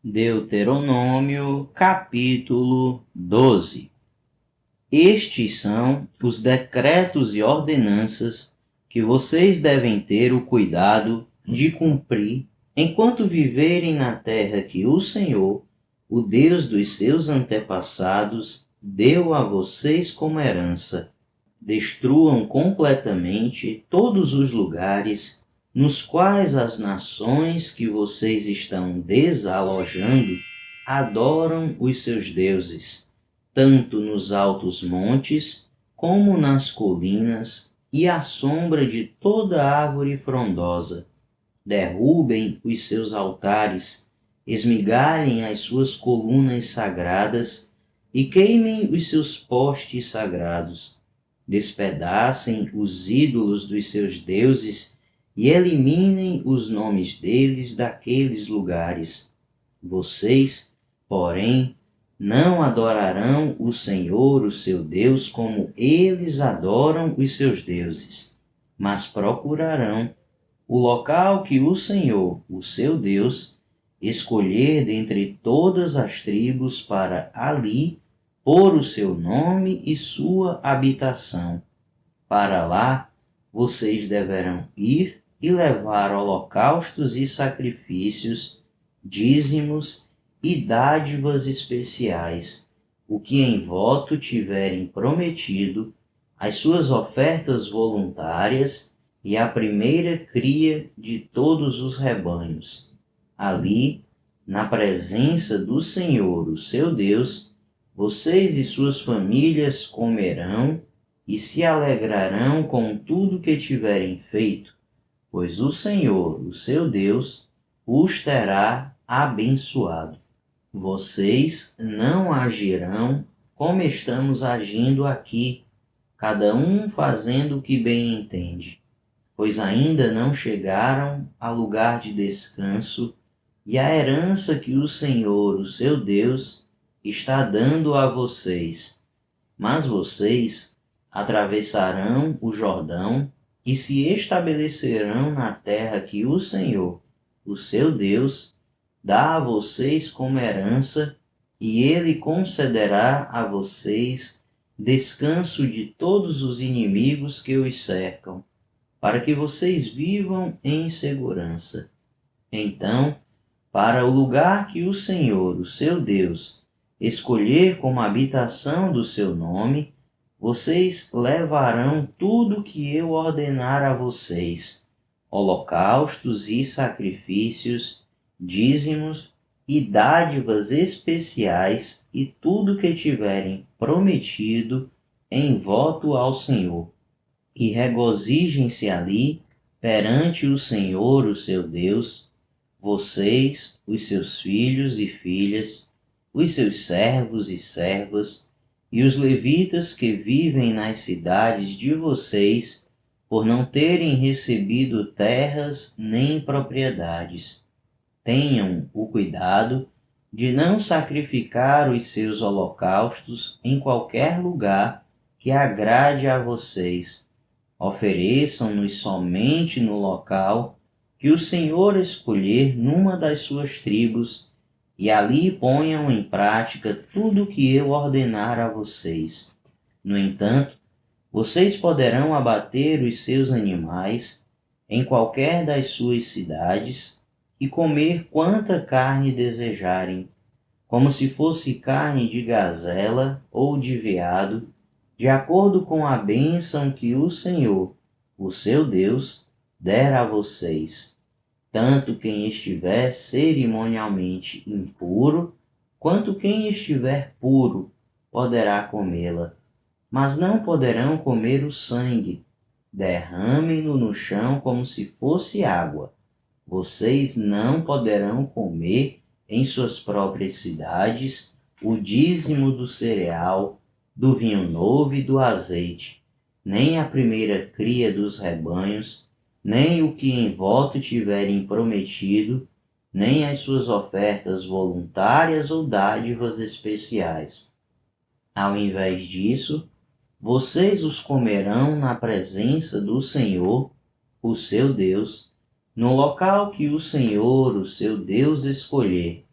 Deuteronômio, capítulo 12. Estes são os decretos e ordenanças que vocês devem ter o cuidado de cumprir enquanto viverem na terra que o Senhor, o Deus dos seus antepassados, deu a vocês como herança. Destruam completamente todos os lugares nos quais as nações que vocês estão desalojando adoram os seus deuses, tanto nos altos montes como nas colinas e à sombra de toda árvore frondosa. Derrubem os seus altares, esmigalhem as suas colunas sagradas e queimem os seus postes sagrados. Despedacem os ídolos dos seus deuses e eliminem os nomes deles daqueles lugares. Vocês, porém, não adorarão o Senhor, o seu Deus, como eles adoram os seus deuses, mas procurarão o local que o Senhor, o seu Deus, escolher dentre todas as tribos para ali pôr o seu nome e sua habitação. Para lá vocês deverão ir e levar holocaustos e sacrifícios, dízimos e dádivas especiais, o que em voto tiverem prometido, as suas ofertas voluntárias e a primeira cria de todos os rebanhos. Ali, na presença do Senhor, o seu Deus, vocês e suas famílias comerão e se alegrarão com tudo que tiverem feito, pois o Senhor, o seu Deus, os terá abençoado. Vocês não agirão como estamos agindo aqui, cada um fazendo o que bem entende, pois ainda não chegaram ao lugar de descanso e à herança que o Senhor, o seu Deus, está dando a vocês. Mas vocês atravessarão o Jordão e se estabelecerão na terra que o Senhor, o seu Deus, dá a vocês como herança, e ele concederá a vocês descanso de todos os inimigos que os cercam, para que vocês vivam em segurança. Então, para o lugar que o Senhor, o seu Deus, escolher como habitação do seu nome, vocês levarão tudo que eu ordenar a vocês: holocaustos e sacrifícios, dízimos e dádivas especiais e tudo que tiverem prometido em voto ao Senhor. E regozijem-se ali perante o Senhor, o seu Deus, vocês, os seus filhos e filhas, os seus servos e servas, e os levitas que vivem nas cidades de vocês, por não terem recebido terras nem propriedades. Tenham o cuidado de não sacrificar os seus holocaustos em qualquer lugar que agrade a vocês. Ofereçam-nos somente no local que o Senhor escolher numa das suas tribos, e ali ponham em prática tudo o que eu ordenar a vocês. No entanto, vocês poderão abater os seus animais em qualquer das suas cidades e comer quanta carne desejarem, como se fosse carne de gazela ou de veado, de acordo com a bênção que o Senhor, o seu Deus, der a vocês. Tanto quem estiver cerimonialmente impuro, quanto quem estiver puro, poderá comê-la. Mas não poderão comer o sangue. Derramem-no no chão como se fosse água. Vocês não poderão comer em suas próprias cidades o dízimo do cereal, do vinho novo e do azeite, nem a primeira cria dos rebanhos, nem o que em voto tiverem prometido, nem as suas ofertas voluntárias ou dádivas especiais. Ao invés disso, vocês os comerão na presença do Senhor, o seu Deus, no local que o Senhor, o seu Deus, escolher.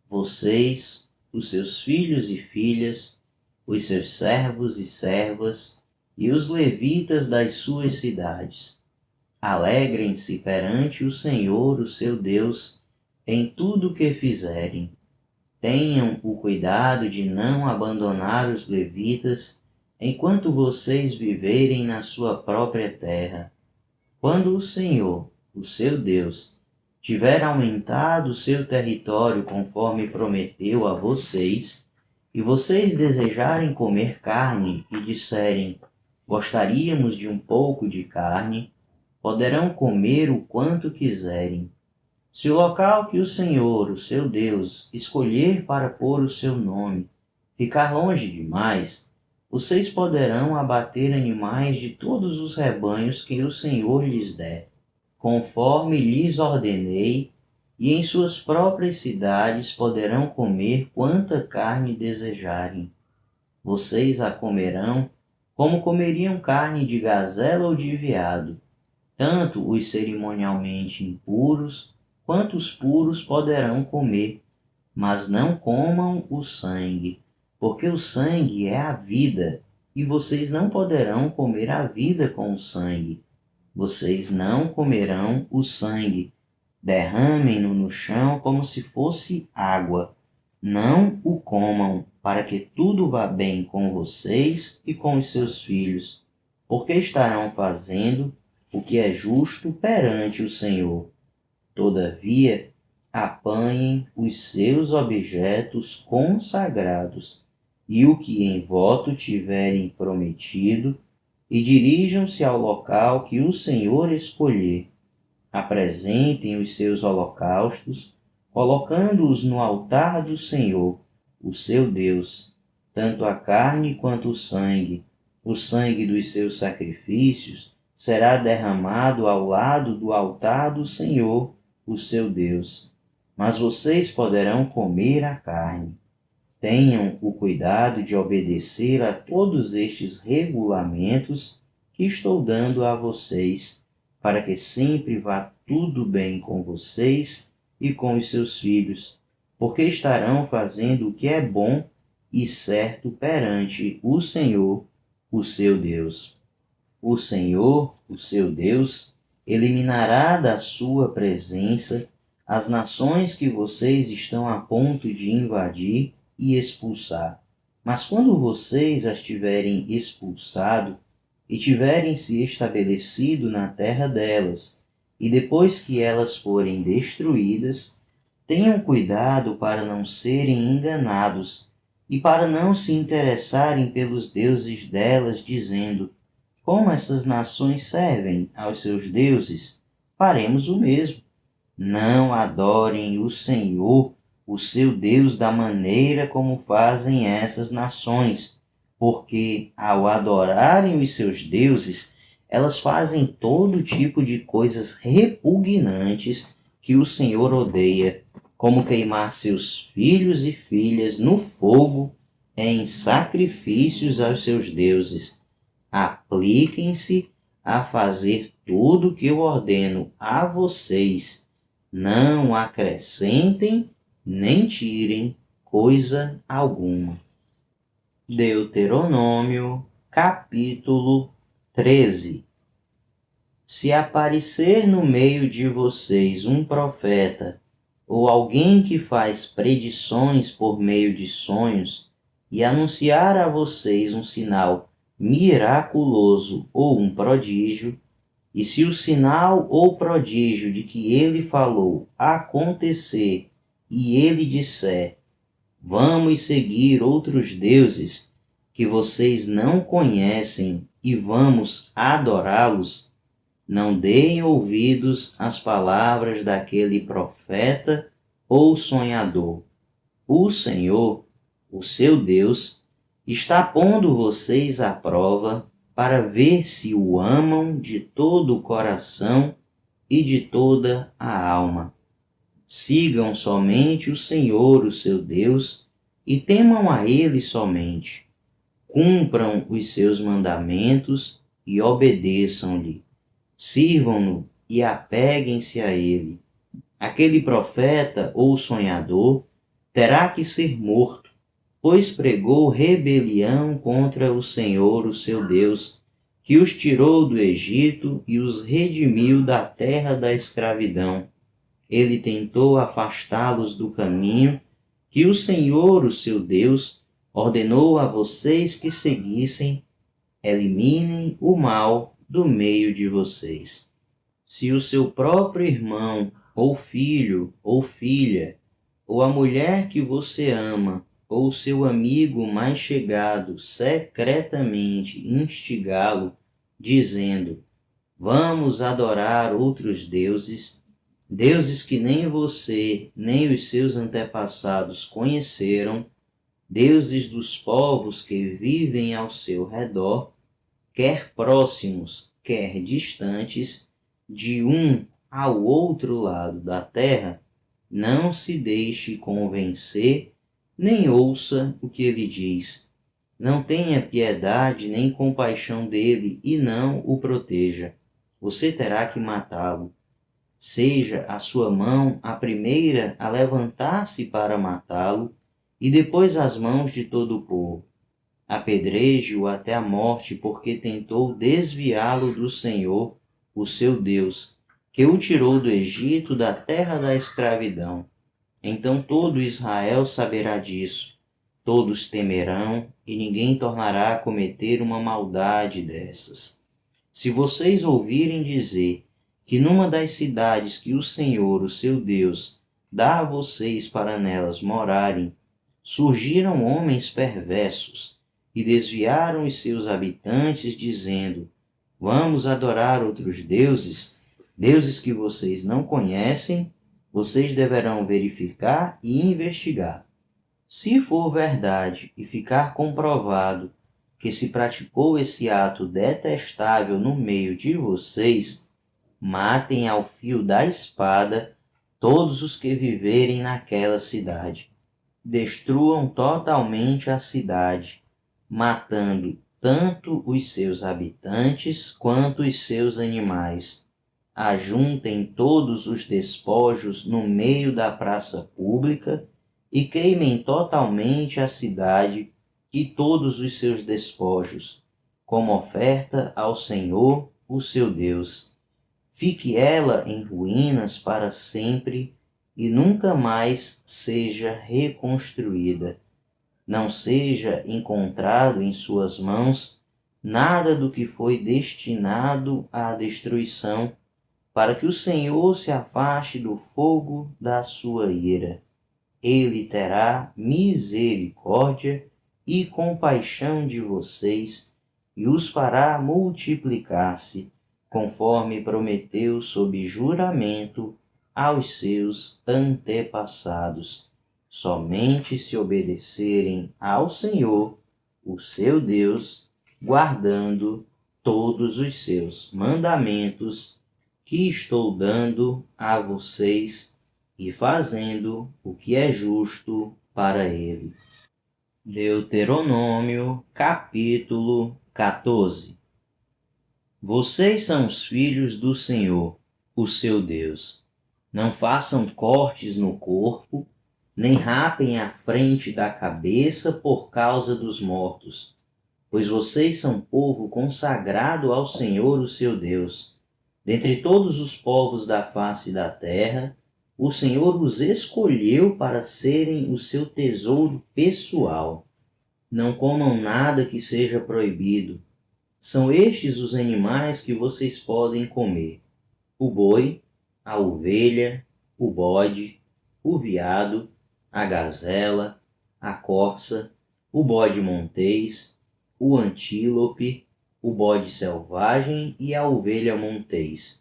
vocês, os seus filhos e filhas, os seus servos e servas, e os levitas das suas cidades. Alegrem-se perante o Senhor, o seu Deus, em tudo o que fizerem. Tenham o cuidado de não abandonar os levitas enquanto vocês viverem na sua própria terra. Quando o Senhor, o seu Deus, tiver aumentado o seu território conforme prometeu a vocês, e vocês desejarem comer carne e disserem: gostaríamos de um pouco de carne, poderão comer o quanto quiserem. Se o local que o Senhor, o seu Deus, escolher para pôr o seu nome ficar longe demais, vocês poderão abater animais de todos os rebanhos que o Senhor lhes der, conforme lhes ordenei, e em suas próprias cidades poderão comer quanta carne desejarem. Vocês a comerão como comeriam carne de gazela ou de veado. Tanto os cerimonialmente impuros quanto os puros poderão comer, mas não comam o sangue, porque o sangue é a vida, e vocês não poderão comer a vida com o sangue. Vocês não comerão o sangue. Derramem-no no chão como se fosse água. Não o comam, para que tudo vá bem com vocês e com os seus filhos, porque estarão fazendo o que é justo perante o Senhor. Todavia, apanhem os seus objetos consagrados e o que em voto tiverem prometido, e dirijam-se ao local que o Senhor escolher. Apresentem os seus holocaustos, colocando-os no altar do Senhor, o seu Deus, tanto a carne quanto o sangue dos seus sacrifícios será derramado ao lado do altar do Senhor, o seu Deus. Mas vocês poderão comer a carne. Tenham o cuidado de obedecer a todos estes regulamentos que estou dando a vocês, para que sempre vá tudo bem com vocês e com os seus filhos, porque estarão fazendo o que é bom e certo perante o Senhor, o seu Deus. O Senhor, o seu Deus, eliminará da sua presença as nações que vocês estão a ponto de invadir e expulsar. Mas quando vocês as tiverem expulsado e tiverem se estabelecido na terra delas, e depois que elas forem destruídas, tenham cuidado para não serem enganados e para não se interessarem pelos deuses delas, dizendo: como essas nações servem aos seus deuses, faremos o mesmo. Não adorem o Senhor, o seu Deus, da maneira como fazem essas nações, porque, ao adorarem os seus deuses, elas fazem todo tipo de coisas repugnantes que o Senhor odeia, como queimar seus filhos e filhas no fogo em sacrifícios aos seus deuses. Apliquem-se a fazer tudo o que eu ordeno a vocês. Não acrescentem nem tirem coisa alguma. Deuteronômio, capítulo 13. Se aparecer no meio de vocês um profeta, ou alguém que faz predições por meio de sonhos, e anunciar a vocês um sinal miraculoso ou um prodígio, e se o sinal ou prodígio de que ele falou acontecer, e ele disser: vamos seguir outros deuses que vocês não conhecem e vamos adorá-los, não deem ouvidos às palavras daquele profeta ou sonhador. O Senhor, o seu Deus, está pondo vocês à prova para ver se o amam de todo o coração e de toda a alma. Sigam somente o Senhor, o seu Deus, e temam a Ele somente. Cumpram os seus mandamentos e obedeçam-lhe. Sirvam-no e apeguem-se a Ele. Aquele profeta ou sonhador terá que ser morto, pois pregou rebelião contra o Senhor, o seu Deus, que os tirou do Egito e os redimiu da terra da escravidão. Ele tentou afastá-los do caminho que o Senhor, o seu Deus, ordenou a vocês que seguissem. Eliminem o mal do meio de vocês. Se o seu próprio irmão, ou filho, ou filha, ou a mulher que você ama, ou seu amigo mais chegado, secretamente instigá-lo, dizendo: vamos adorar outros deuses, deuses que nem você, nem os seus antepassados conheceram, deuses dos povos que vivem ao seu redor, quer próximos, quer distantes, de um ao outro lado da terra, não se deixe convencer, nem ouça o que ele diz. Não tenha piedade nem compaixão dele e não o proteja. Você terá que matá-lo. Seja a sua mão a primeira a levantar-se para matá-lo, e depois as mãos de todo o povo. Apedreje-o até a morte, porque tentou desviá-lo do Senhor, o seu Deus, que o tirou do Egito, da terra da escravidão. Então todo Israel saberá disso, todos temerão, e ninguém tornará a cometer uma maldade dessas. Se vocês ouvirem dizer que numa das cidades que o Senhor, o seu Deus, dá a vocês para nelas morarem, surgiram homens perversos e desviaram os seus habitantes, dizendo: vamos adorar outros deuses, deuses que vocês não conhecem, vocês deverão verificar e investigar. Se for verdade e ficar comprovado que se praticou esse ato detestável no meio de vocês, matem ao fio da espada todos os que viverem naquela cidade. Destruam totalmente a cidade, matando tanto os seus habitantes quanto os seus animais. Ajuntem todos os despojos no meio da praça pública e queimem totalmente a cidade e todos os seus despojos, como oferta ao Senhor, o seu Deus. Fique ela em ruínas para sempre e nunca mais seja reconstruída. Não seja encontrado em suas mãos nada do que foi destinado à destruição, para que o Senhor se afaste do fogo da sua ira. Ele terá misericórdia e compaixão de vocês e os fará multiplicar-se, conforme prometeu sob juramento aos seus antepassados, somente se obedecerem ao Senhor, o seu Deus, guardando todos os seus mandamentos que estou dando a vocês e fazendo o que é justo para ele. Deuteronômio, capítulo 14. Vocês são os filhos do Senhor, o seu Deus. Não façam cortes no corpo, nem rapem a frente da cabeça por causa dos mortos, pois vocês são povo consagrado ao Senhor, o seu Deus. Dentre todos os povos da face da terra, o Senhor os escolheu para serem o seu tesouro pessoal. Não comam nada que seja proibido. São estes os animais que vocês podem comer: o boi, a ovelha, o bode, o veado, a gazela, a corça, o bode montês, o antílope, o bode selvagem e a ovelha montês.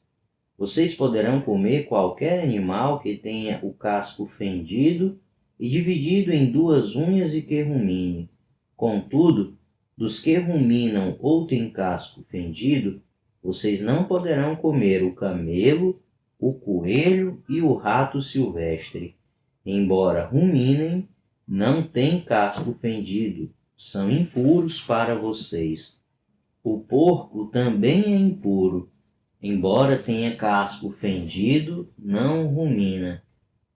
Vocês poderão comer qualquer animal que tenha o casco fendido e dividido em duas unhas e que rumine. Contudo, dos que ruminam ou têm casco fendido, vocês não poderão comer o camelo, o coelho e o rato silvestre. Embora ruminem, não têm casco fendido, são impuros para vocês. O porco também é impuro. Embora tenha casco fendido, não rumina.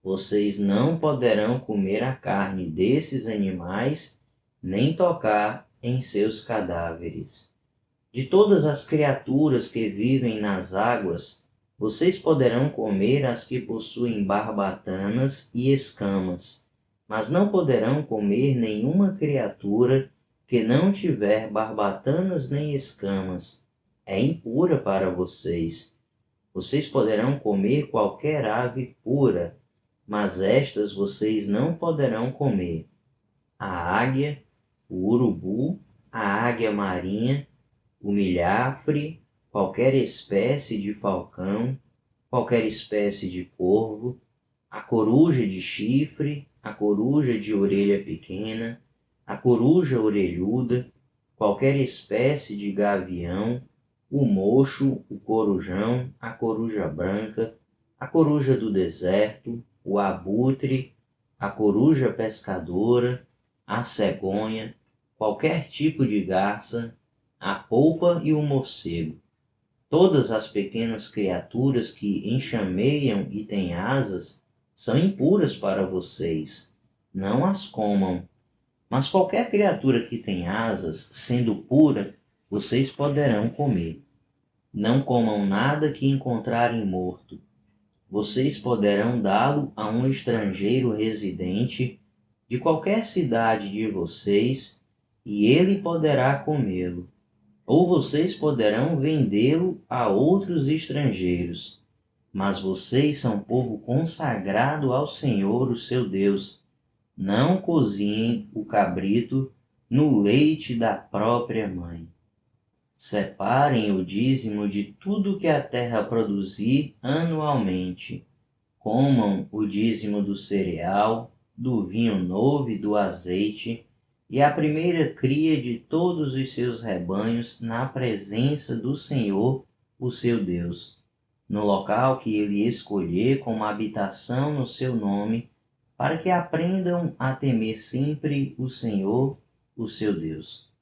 Vocês não poderão comer a carne desses animais, nem tocar em seus cadáveres. De todas as criaturas que vivem nas águas, vocês poderão comer as que possuem barbatanas e escamas, mas não poderão comer nenhuma criatura que não tiver barbatanas nem escamas. É impura para vocês. Vocês poderão comer qualquer ave pura, mas estas vocês não poderão comer: a águia, o urubu, a águia marinha, o milhafre, qualquer espécie de falcão, qualquer espécie de corvo, a coruja de chifre, a coruja de orelha pequena, a coruja orelhuda, qualquer espécie de gavião, o mocho, o corujão, a coruja branca, a coruja do deserto, o abutre, a coruja pescadora, a cegonha, qualquer tipo de garça, a polpa e o morcego. Todas as pequenas criaturas que enxameiam e têm asas são impuras para vocês. Não as comam. Mas qualquer criatura que tem asas, sendo pura, vocês poderão comer. Não comam nada que encontrarem morto. Vocês poderão dá-lo a um estrangeiro residente de qualquer cidade de vocês, e ele poderá comê-lo. Ou vocês poderão vendê-lo a outros estrangeiros. Mas vocês são povo consagrado ao Senhor, o seu Deus. Não cozinhem o cabrito no leite da própria mãe. Separem o dízimo de tudo que a terra produzir anualmente. Comam o dízimo do cereal, do vinho novo e do azeite, e a primeira cria de todos os seus rebanhos na presença do Senhor, o seu Deus, no local que ele escolher como habitação no seu nome, para que aprendam a temer sempre o Senhor, o seu Deus.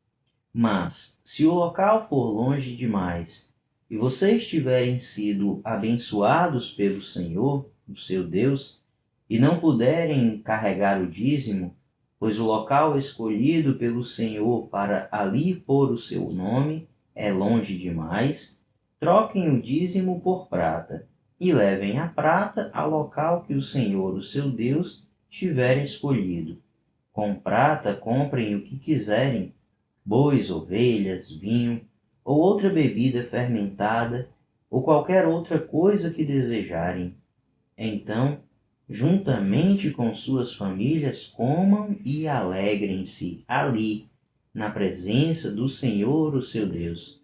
Mas, se o local for longe demais, e vocês tiverem sido abençoados pelo Senhor, o seu Deus, e não puderem carregar o dízimo, pois o local escolhido pelo Senhor para ali pôr o seu nome é longe demais, troquem o dízimo por prata, e levem a prata ao local que o Senhor, o seu Deus, tiver escolhido. Com prata comprem o que quiserem: bois, ovelhas, vinho, ou outra bebida fermentada, ou qualquer outra coisa que desejarem. Então, juntamente com suas famílias, comam e alegrem-se ali, na presença do Senhor, o seu Deus.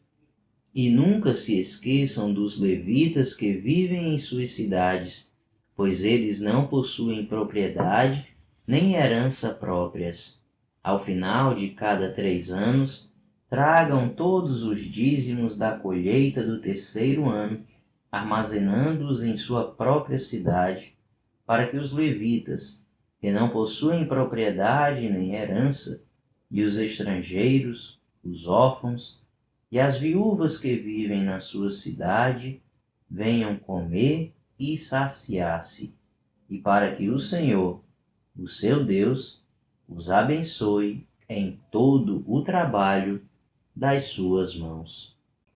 E nunca se esqueçam dos levitas que vivem em suas cidades, pois eles não possuem propriedade nem herança próprias. Ao final de cada 3 anos, tragam todos os dízimos da colheita do terceiro ano, armazenando-os em sua própria cidade, para que os levitas, que não possuem propriedade nem herança, e os estrangeiros, os órfãos e as viúvas que vivem na sua cidade, venham comer e saciar-se, e para que o Senhor, o seu Deus, os abençoe em todo o trabalho das suas mãos.